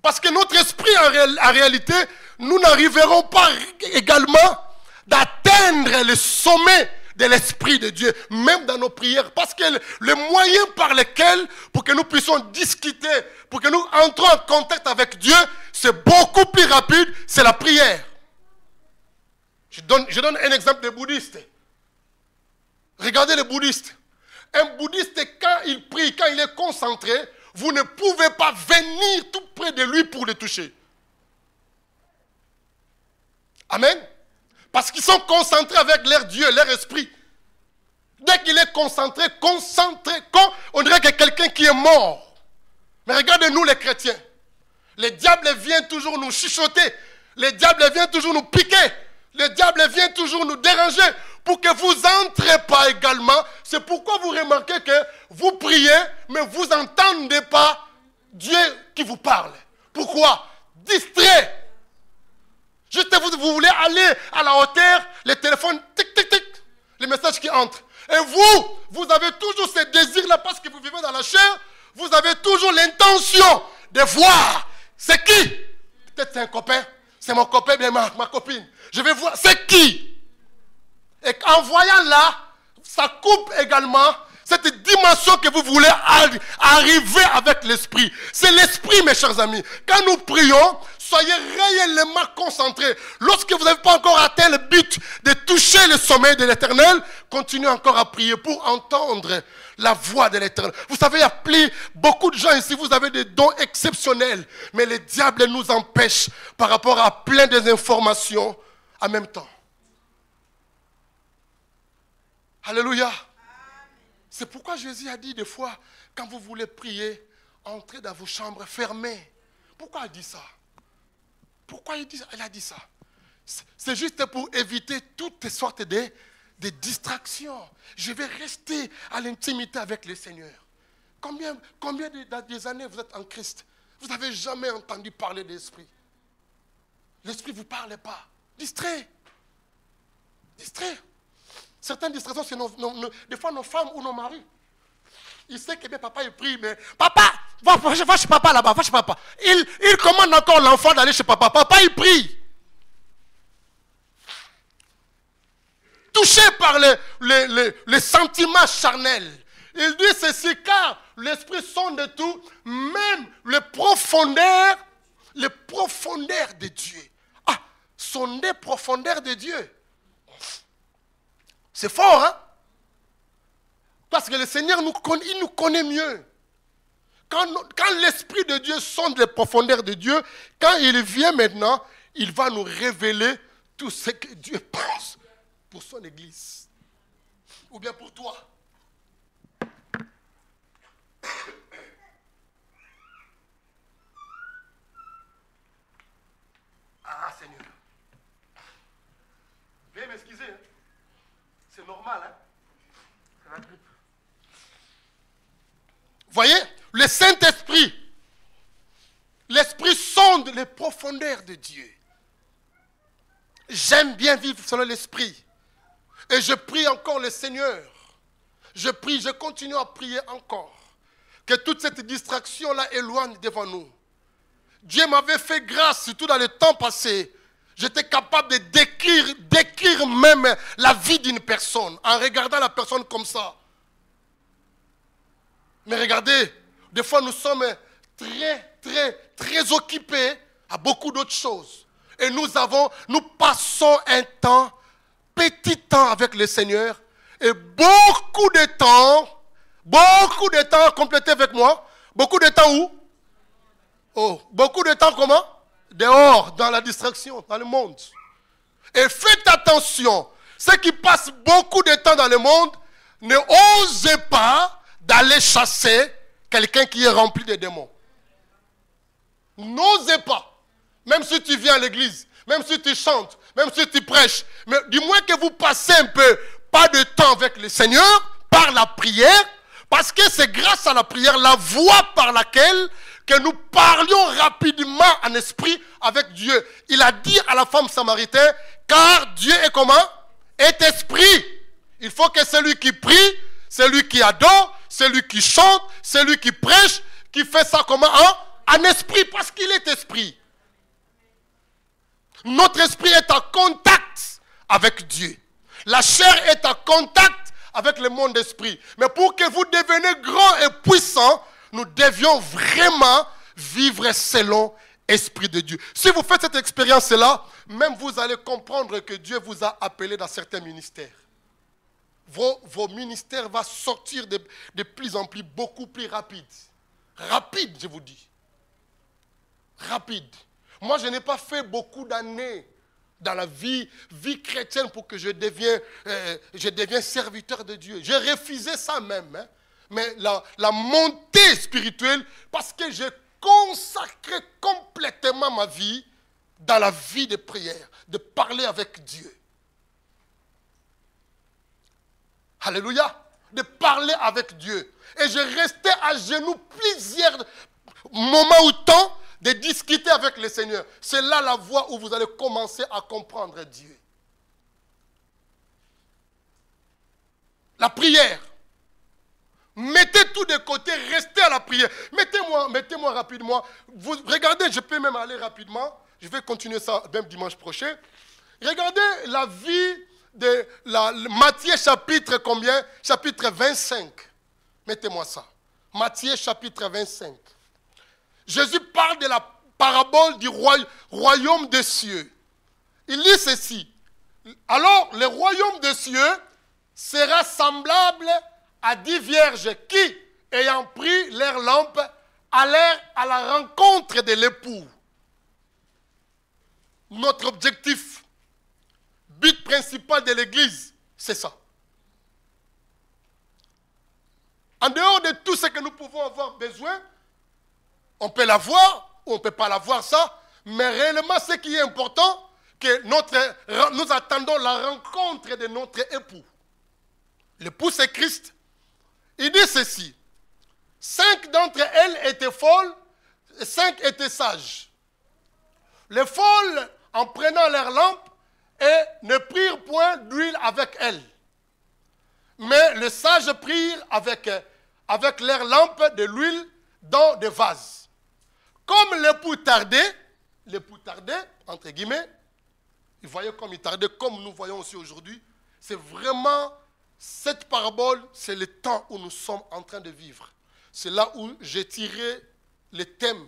Parce que notre esprit, en réalité, nous n'arriverons pas également d'atteindre le sommet de l'Esprit de Dieu, même dans nos prières. Parce que le moyen par lequel, pour que nous puissions discuter, pour que nous entrons en contact avec Dieu, c'est beaucoup plus rapide, c'est la prière. Je donne un exemple de bouddhiste. Regardez les bouddhistes. Un bouddhiste, quand il prie, quand il est concentré, vous ne pouvez pas venir tout près de lui pour le toucher. Amen. Parce qu'ils sont concentrés avec leur Dieu, leur esprit. Dès qu'il est concentré, on dirait que quelqu'un qui est mort. Mais regardez-nous les chrétiens. Le diable vient toujours nous chuchoter. Le diable vient toujours nous piquer. Le diable vient toujours nous déranger pour que vous n'entrez pas également. C'est pourquoi vous remarquez que vous priez, mais vous n'entendez pas Dieu qui vous parle. Pourquoi? Distrait. Juste vous voulez aller à la hauteur, le téléphone, tic, tic, tic, les messages qui entrent. Et vous avez toujours ce désir-là parce que vous vivez dans la chair, vous avez toujours l'intention de voir. C'est qui? Peut-être c'est un copain, c'est mon copain, bien ma copine. Je vais voir, c'est qui? Et en voyant là, ça coupe également cette dimension que vous voulez arriver avec l'esprit. C'est l'esprit, mes chers amis. Quand nous prions, soyez réellement concentrés. Lorsque vous n'avez pas encore atteint le but de toucher le sommet de l'Éternel, continuez encore à prier pour entendre la voix de l'Éternel. Vous savez, il y a beaucoup de gens ici, vous avez des dons exceptionnels, mais le diable nous empêche par rapport à plein d'informations en même temps. Alléluia. C'est pourquoi Jésus a dit des fois, quand vous voulez prier, entrez dans vos chambres fermées. Pourquoi il dit ça? Pourquoi il a dit ça? C'est juste pour éviter toutes sortes de distractions. Je vais rester à l'intimité avec le Seigneur. Combien des années vous êtes en Christ? Vous n'avez jamais entendu parler de l'Esprit. L'Esprit ne vous parle pas. Distrait. Distrait. Certaines distractions, c'est des fois nos femmes ou nos maris. Il sait que bien papa il prie, mais papa, va chez papa là-bas, va chez papa. Il commande encore l'enfant d'aller chez papa. Papa il prie. Touché par les sentiments charnels. Il dit ceci car l'esprit sonde tout, même les profondeurs de Dieu. Ah, sonder profondeur de Dieu. C'est fort, hein? Parce que le Seigneur, il nous connaît mieux. Quand l'Esprit de Dieu sonde les profondeurs de Dieu, quand il vient maintenant, il va nous révéler tout ce que Dieu pense pour son Église. Ou bien pour toi. Ah, Seigneur. Veuillez m'excuser. Hein? C'est normal, hein? C'est la grippe. Voyez, le Saint-Esprit, l'Esprit sonde les profondeurs de Dieu. J'aime bien vivre selon l'Esprit. Et je prie encore le Seigneur. Je prie, je continue à prier encore. Que toute cette distraction-là éloigne devant nous. Dieu m'avait fait grâce, surtout dans le temps passé. J'étais capable de décrire même la vie d'une personne en regardant la personne comme ça. Mais regardez, des fois nous sommes très occupés à beaucoup d'autres choses. Et nous passons un petit temps avec le Seigneur et beaucoup de temps, complétez avec moi, beaucoup de temps où? Oh, beaucoup de temps comment? Dehors, dans la distraction, dans le monde. Et faites attention, ceux qui passent beaucoup de temps dans le monde, ne osez pas d'aller chasser quelqu'un qui est rempli de démons. N'osez pas. Même si tu viens à l'église, même si tu chantes, même si tu prêches, mais du moins que vous passez un peu, pas de temps avec le Seigneur, par la prière, parce que c'est grâce à la prière, la voie par laquelle que nous parlions rapidement en esprit avec Dieu. Il a dit à la femme samaritaine, car Dieu est comment? Est esprit. Il faut que celui qui prie, celui qui adore, celui qui chante, celui qui prêche, qui fait ça comment? En esprit, parce qu'il est esprit. Notre esprit est en contact avec Dieu. La chair est en contact avec le monde d'esprit. Mais pour que vous deveniez grand et puissant, nous devions vraiment vivre selon l'Esprit de Dieu. Si vous faites cette expérience-là, même vous allez comprendre que Dieu vous a appelé dans certains ministères. Vos ministères vont sortir de plus en plus, beaucoup plus rapide. Rapide, je vous dis. Rapide. Moi, je n'ai pas fait beaucoup d'années dans la vie chrétienne pour que je devienne serviteur de Dieu. J'ai refusé ça même. Hein. Mais la montée spirituelle, parce que j'ai consacré complètement ma vie dans la vie de prière, de parler avec Dieu. Alléluia. De parler avec Dieu. Et je restais à genoux plusieurs moments ou temps de discuter avec le Seigneur. C'est là la voie où vous allez commencer à comprendre Dieu. La prière. Mettez tout de côté, restez à la prière. Mettez-moi rapidement. Vous regardez, je peux même aller rapidement. Je vais continuer ça même dimanche prochain. Regardez la vie de Matthieu chapitre combien? Chapitre 25. Mettez-moi ça. Matthieu chapitre 25. Jésus parle de la parabole du royaume des cieux. Il dit ceci. Alors, le royaume des cieux sera semblable à 10 vierges qui, ayant pris leur lampe, allèrent à la rencontre de l'époux. Notre objectif, but principal de l'Église, c'est ça. En dehors de tout ce que nous pouvons avoir besoin, on peut l'avoir ou on ne peut pas l'avoir ça, mais réellement ce qui est important, que nous attendons la rencontre de notre époux. L'époux c'est Christ. Il dit ceci, 5 d'entre elles étaient folles, et 5 étaient sages. Les folles, en prenant leur lampe, et ne prirent point d'huile avec elles. Mais les sages prirent avec leur lampe de l'huile dans des vases. Comme l'époux tardait, entre guillemets, il voyait comme il tardait, comme nous voyons aussi aujourd'hui, c'est vraiment, cette parabole, c'est le temps où nous sommes en train de vivre. C'est là où j'ai tiré le thème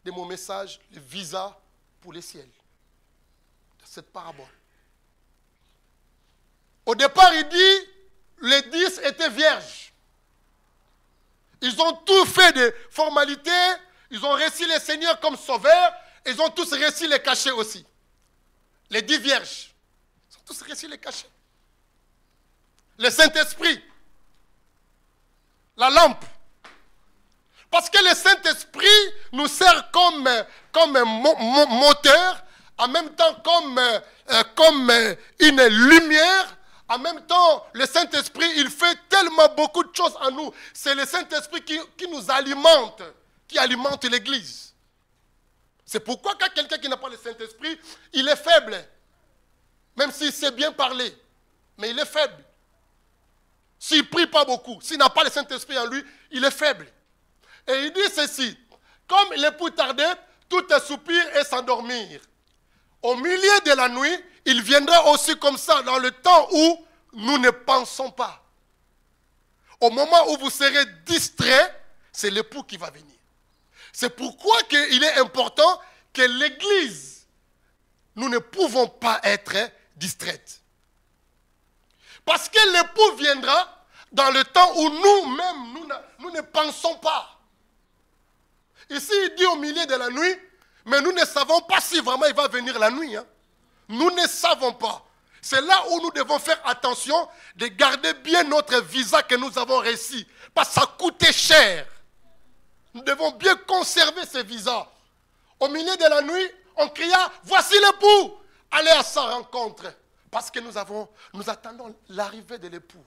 de mon message, le visa pour les ciels. De cette parabole. Au départ, il dit, les 10 étaient vierges. Ils ont tout fait de formalités, ils ont reçu le Seigneur comme sauveur, ils ont tous reçu les cachets aussi. Les 10 vierges, ils ont tous reçu les cachets. Le Saint-Esprit, la lampe. Parce que le Saint-Esprit nous sert comme un moteur, en même temps comme une lumière. En même temps, le Saint-Esprit, il fait tellement beaucoup de choses en nous. C'est le Saint-Esprit qui nous alimente, qui alimente l'Église. C'est pourquoi quand quelqu'un qui n'a pas le Saint-Esprit, il est faible. Même s'il sait bien parler, mais il est faible. S'il ne prie pas beaucoup, s'il n'a pas le Saint-Esprit en lui, il est faible. Et il dit ceci, comme l'époux tardait, tout soupir et s'endormir. Au milieu de la nuit, il viendra aussi comme ça dans le temps où nous ne pensons pas. Au moment où vous serez distrait, c'est l'époux qui va venir. C'est pourquoi il est important que l'Église, nous ne pouvons pas être distraites. Parce que l'époux viendra dans le temps où nous-mêmes, nous ne pensons pas. Ici, il dit au milieu de la nuit, mais nous ne savons pas si vraiment il va venir la nuit. Hein. Nous ne savons pas. C'est là où nous devons faire attention de garder bien notre visa que nous avons reçu. Parce que ça coûtait cher. Nous devons bien conserver ce visa. Au milieu de la nuit, on cria, voici l'époux. Allez à sa rencontre. Parce que nous attendons l'arrivée de l'époux.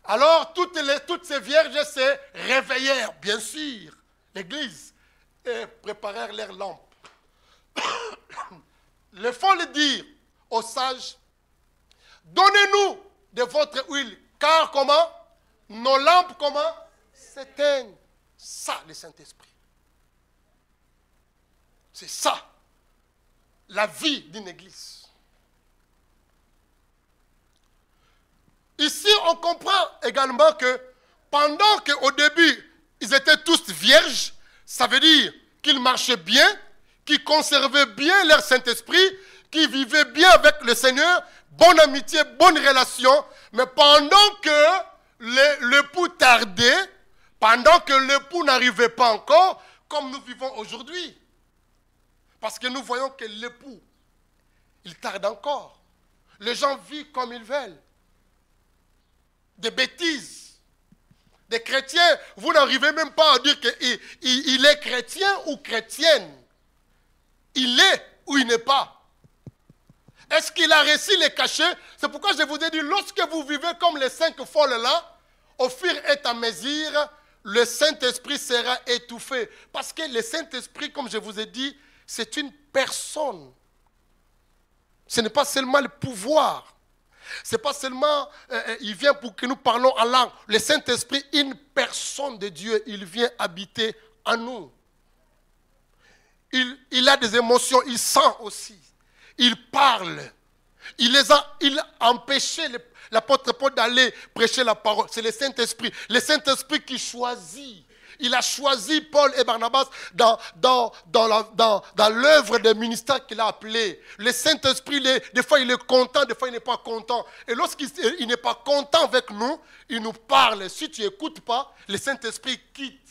Alors, toutes ces vierges se réveillèrent, bien sûr, l'église, et préparèrent leurs lampes. Il faut le dire aux sages, donnez-nous de votre huile, car comment? Nos lampes, comment? S'éteignent. Ça, le Saint-Esprit. C'est ça, la vie d'une église. Ici, on comprend également que pendant qu'au début, ils étaient tous vierges, ça veut dire qu'ils marchaient bien, qu'ils conservaient bien leur Saint-Esprit, qu'ils vivaient bien avec le Seigneur, bonne amitié, bonne relation. Mais pendant que l'époux tardait, pendant que l'époux n'arrivait pas encore, comme nous vivons aujourd'hui, parce que nous voyons que l'époux, il tarde encore. Les gens vivent comme ils veulent. Des bêtises. Des chrétiens, vous n'arrivez même pas à dire qu'il est chrétien ou chrétienne. Il est ou il n'est pas. Est-ce qu'il a reçu les cachets? C'est pourquoi je vous ai dit, lorsque vous vivez comme les 5 folles là, au fur et à mesure, le Saint-Esprit sera étouffé. Parce que le Saint-Esprit, comme je vous ai dit, c'est une personne. Ce n'est pas seulement le pouvoir. Ce n'est pas seulement, il vient pour que nous parlons en langue. Le Saint-Esprit, une personne de Dieu, il vient habiter en nous. Il a des émotions, il sent aussi. Il parle. Il a empêché l'apôtre Paul d'aller prêcher la parole. C'est le Saint-Esprit. Le Saint-Esprit qui choisit. Il a choisi Paul et Barnabas dans l'œuvre de ministère qu'il a appelé. Le Saint-Esprit, des fois il est content, des fois il n'est pas content. Et lorsqu'il n'est pas content avec nous, il nous parle. Si tu n'écoutes pas, le Saint-Esprit quitte.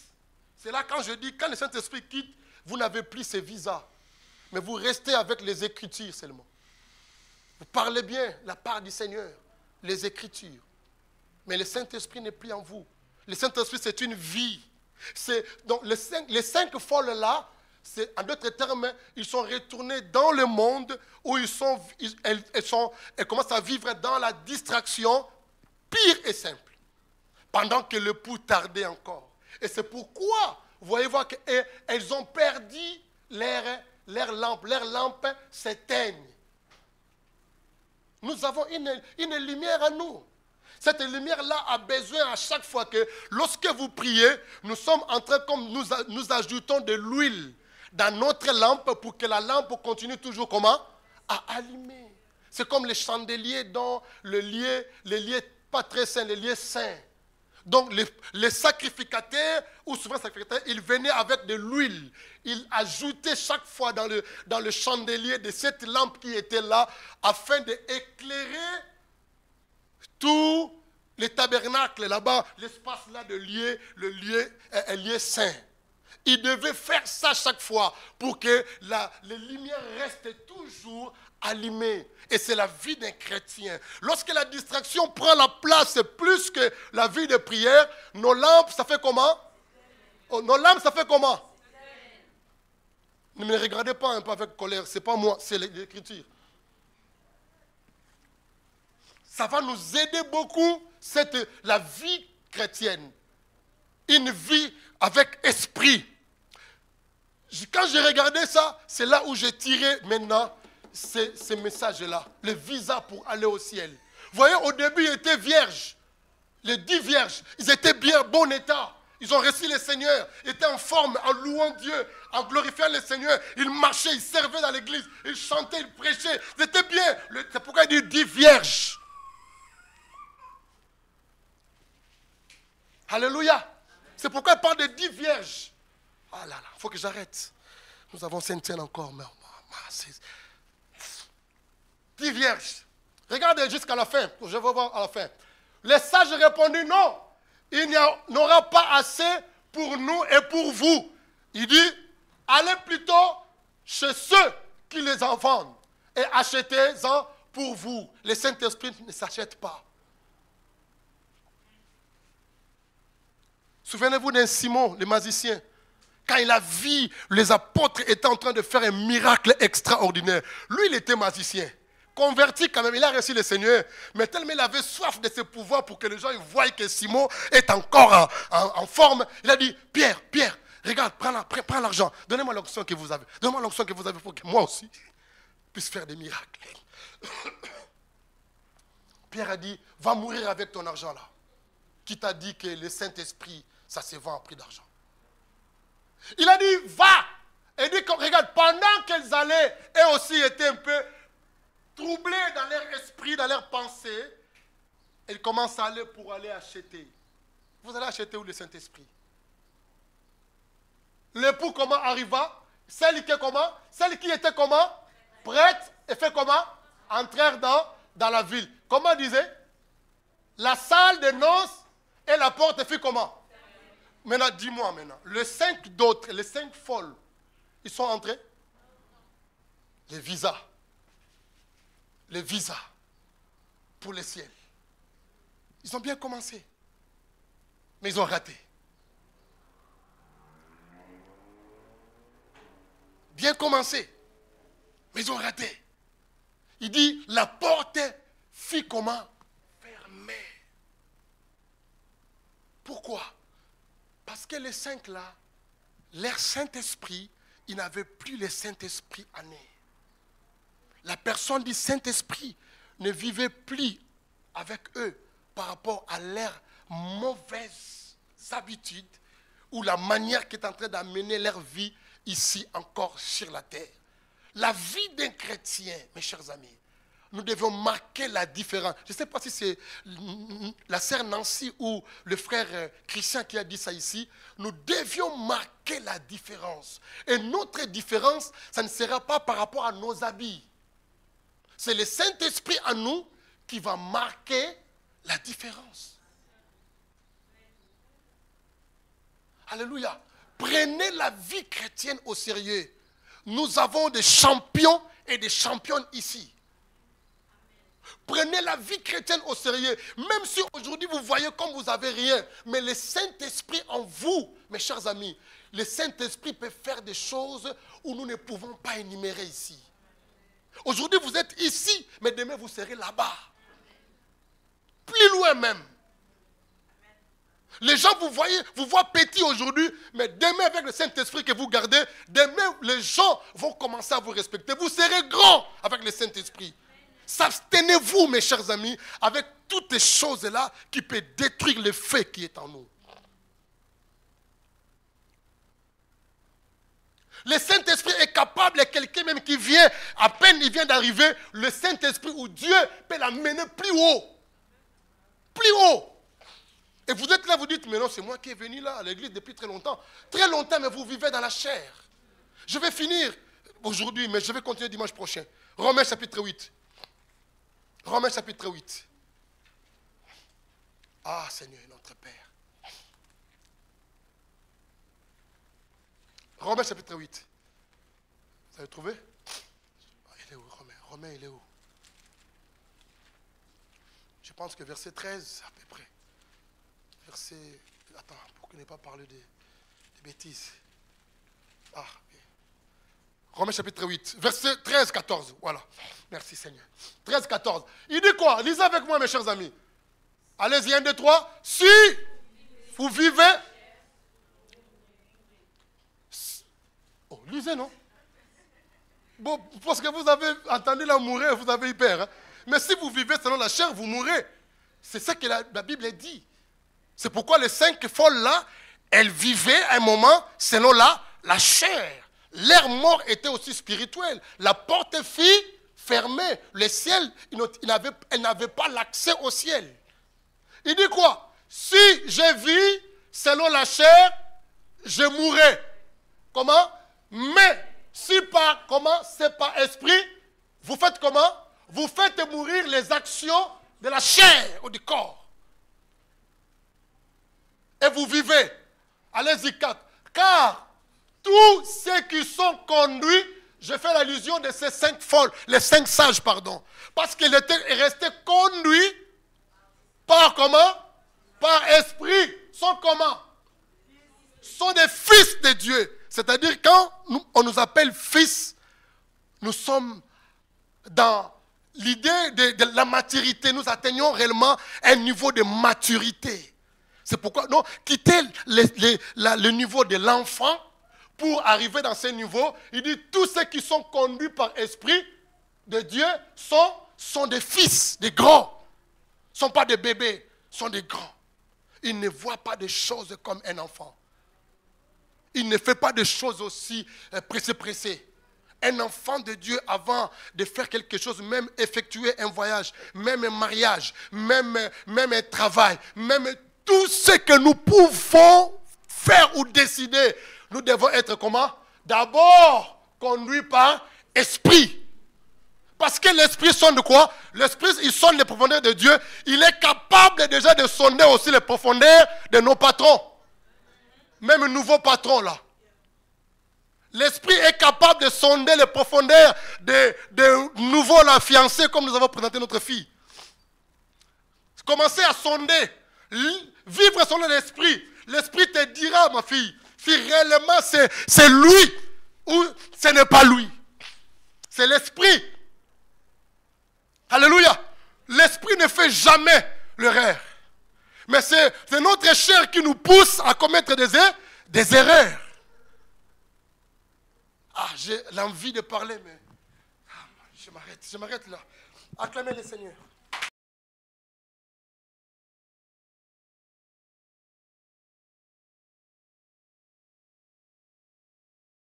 C'est là quand je dis, quand le Saint-Esprit quitte, vous n'avez plus ce visa. Mais vous restez avec les Écritures seulement. Vous parlez bien la part du Seigneur, les Écritures. Mais le Saint-Esprit n'est plus en vous. Le Saint-Esprit, c'est une vie. Donc les 5 folles là, en d'autres termes, ils sont retournés dans le monde où elles commencent à vivre dans la distraction pire et simple. Pendant que l'époux tardait encore. Et c'est pourquoi, vous voyez voir qu'elles ont perdu leurs lampes. Leurs lampes s'éteignent. Nous avons une lumière en nous. Cette lumière-là a besoin à chaque fois que, lorsque vous priez, nous sommes en train, comme nous ajoutons de l'huile dans notre lampe pour que la lampe continue toujours comment? À allumer. C'est comme les chandeliers dans les lieux pas très saints, les lieux saints. Donc les sacrificateurs, ou souvent sacrificateurs, ils venaient avec de l'huile. Ils ajoutaient chaque fois dans le chandelier de cette lampe qui était là, afin d'éclairer tout les tabernacles là-bas, l'espace là de lieu, le lieu saint. Il devait faire ça chaque fois pour que les lumières restent toujours allumées. Et c'est la vie d'un chrétien. Lorsque la distraction prend la place plus que la vie de prière, nos lampes, ça fait comment? Nos lampes, ça fait comment? Ne me regardez pas un peu avec colère, ce n'est pas moi, c'est l'Écriture. Ça va nous aider beaucoup, la vie chrétienne. Une vie avec esprit. Quand j'ai regardé ça, c'est là où j'ai tiré maintenant ces messages-là. Le visa pour aller au ciel. Vous voyez, au début, ils étaient vierges. Les 10 vierges, ils étaient bien, bon état. Ils ont reçu le Seigneur. Ils étaient en forme, en louant Dieu, en glorifiant le Seigneur. Ils marchaient, ils servaient dans l'église. Ils chantaient, ils prêchaient. Ils étaient bien. C'est pourquoi il dit 10 vierges. Alléluia. C'est pourquoi il parle de 10 vierges. Ah là là, il faut que j'arrête. Nous avons Saint-Étienne encore. Mais 10 vierges. Regardez jusqu'à la fin. Je vais voir à la fin. Les sages répondirent non. Il n'y en aura pas assez pour nous et pour vous. Il dit, allez plutôt chez ceux qui les en vendent. Et achetez-en pour vous. Le Saint-Esprit ne s'achète pas. Souvenez-vous d'un Simon, le magicien. Quand il a vu les apôtres étaient en train de faire un miracle extraordinaire. Lui, il était magicien. Converti quand même, il a reçu le Seigneur. Mais tellement il avait soif de ses pouvoirs pour que les gens voient que Simon est encore en forme. Il a dit, Pierre, regarde, prends l'argent. Donnez-moi l'onction que vous avez. Donnez-moi l'onction que vous avez pour que moi aussi puisse faire des miracles. Pierre a dit, va mourir avec ton argent là. Qui t'a dit que le Saint-Esprit, ça se vend à prix d'argent? Il a dit, va. Et dit, regarde, pendant qu'elles allaient, elles aussi étaient un peu troublées dans leur esprit, dans leur pensée, elles commencent à aller pour aller acheter. Vous allez acheter où le Saint-Esprit? L'époux comment arriva? Celle qui était comment? Prête et fait comment? Entrèrent dans la ville. Comment disait? La salle de noces et la porte fut comment? Maintenant, dis-moi maintenant. Les 5 d'autres, les 5 folles, ils sont entrés? Les visas. Les visas pour le ciel. Ils ont bien commencé. Mais ils ont raté. Bien commencé. Mais ils ont raté. Il dit, la porte fut comment? Fermée. Pourquoi? Parce que les 5 là, leur Saint-Esprit, ils n'avaient plus le Saint-Esprit en eux. La personne du Saint-Esprit ne vivait plus avec eux par rapport à leurs mauvaises habitudes ou la manière qui est en train d'amener leur vie ici encore sur la terre. La vie d'un chrétien, mes chers amis, nous devons marquer la différence. Je ne sais pas si c'est la sœur Nancy ou le frère Christian qui a dit ça ici. Nous devions marquer la différence. Et notre différence, ça ne sera pas par rapport à nos habits. C'est le Saint-Esprit en nous qui va marquer la différence. Alléluia. Prenez la vie chrétienne au sérieux. Nous avons des champions et des championnes ici. Prenez la vie chrétienne au sérieux. Même si aujourd'hui vous voyez comme vous n'avez rien. Mais le Saint-Esprit en vous, mes chers amis, le Saint-Esprit peut faire des choses où nous ne pouvons pas énumérer ici. Aujourd'hui vous êtes ici, mais demain vous serez là-bas. Plus loin même. Les gens vous voient petit aujourd'hui, mais demain avec le Saint-Esprit que vous gardez, demain les gens vont commencer à vous respecter. Vous serez grand avec le Saint-Esprit. S'abstenez-vous, mes chers amis, avec toutes ces choses-là qui peuvent détruire le feu qui est en nous. Le Saint-Esprit est capable, et quelqu'un même qui vient, à peine il vient d'arriver, le Saint-Esprit ou Dieu peut l'amener plus haut. Plus haut. Et vous êtes là, vous dites, mais non, c'est moi qui est venu là à l'église depuis très longtemps. Très longtemps, mais vous vivez dans la chair. Je vais finir aujourd'hui, mais je vais continuer dimanche prochain. Romains chapitre 8. Romains chapitre 8. Ah, Seigneur, notre Père. Romains chapitre 8. Vous avez trouvé? Il est où, Romain? Romain, il est où? Je pense que verset 13, à peu près. Verset... Attends, pour que je n'ai pas parlé de bêtises. Ah, ok. Romains chapitre 8, verset 13, 14. Voilà. Merci Seigneur. 13, 14. Il dit quoi? Lisez avec moi, mes chers amis. Allez-y, 1, 2, 3. Si vous vivez... Oh, lisez, non? Bon, parce que vous avez entendu la mourir, vous avez eu peur. Hein? Mais si vous vivez selon la chair, vous mourrez. C'est ça que la Bible dit. C'est pourquoi les 5 folles-là, elles vivaient à un moment selon la chair. Leur mort était aussi spirituelle. La porte fut fermée. Le ciel, elle n'avait pas l'accès au ciel. Il dit quoi? Si je vis selon la chair, je mourrai. Comment? Mais si par comment? C'est par esprit. Vous faites comment? Vous faites mourir les actions de la chair ou du corps. Et vous vivez. Allez-y, 4. Car tous ceux qui sont conduits Je fais l'allusion de ces 5 folles, les 5 sages, pardon. Parce qu'il était resté conduit par comment? Par esprit. Sont comment? Sont des fils de Dieu. C'est-à-dire quand on nous appelle fils, nous sommes dans l'idée de la maturité. Nous atteignons réellement un niveau de maturité. C'est pourquoi, non, quitter le niveau de l'enfant pour arriver dans ce niveau, il dit tous ceux qui sont conduits par esprit de Dieu sont des fils, des grands. Ne sont pas des bébés, sont des grands. Ils ne voient pas des choses comme un enfant. Il ne fait pas des choses aussi pressées. Un enfant de Dieu, avant de faire quelque chose, même effectuer un voyage, même un mariage, même un travail, même tout ce que nous pouvons faire ou décider, nous devons être comment? D'abord conduits par esprit. Parce que l'esprit sonde quoi? L'esprit, il sonde les profondeurs de Dieu. Il est capable déjà de sonder aussi les profondeurs de nos patrons. Même un nouveau patron là. L'esprit est capable de sonder les profondeurs de nouveaux là, fiancés, comme nous avons présenté notre fille. Commencez à sonder. Vivre selon l'esprit. L'esprit te dira, ma fille, si réellement c'est lui ou ce n'est pas lui. C'est l'esprit. Alléluia. L'esprit ne fait jamais l'erreur. Mais c'est notre chair qui nous pousse à commettre des erreurs. Ah, j'ai l'envie de parler, mais je m'arrête là. Acclamez le Seigneur.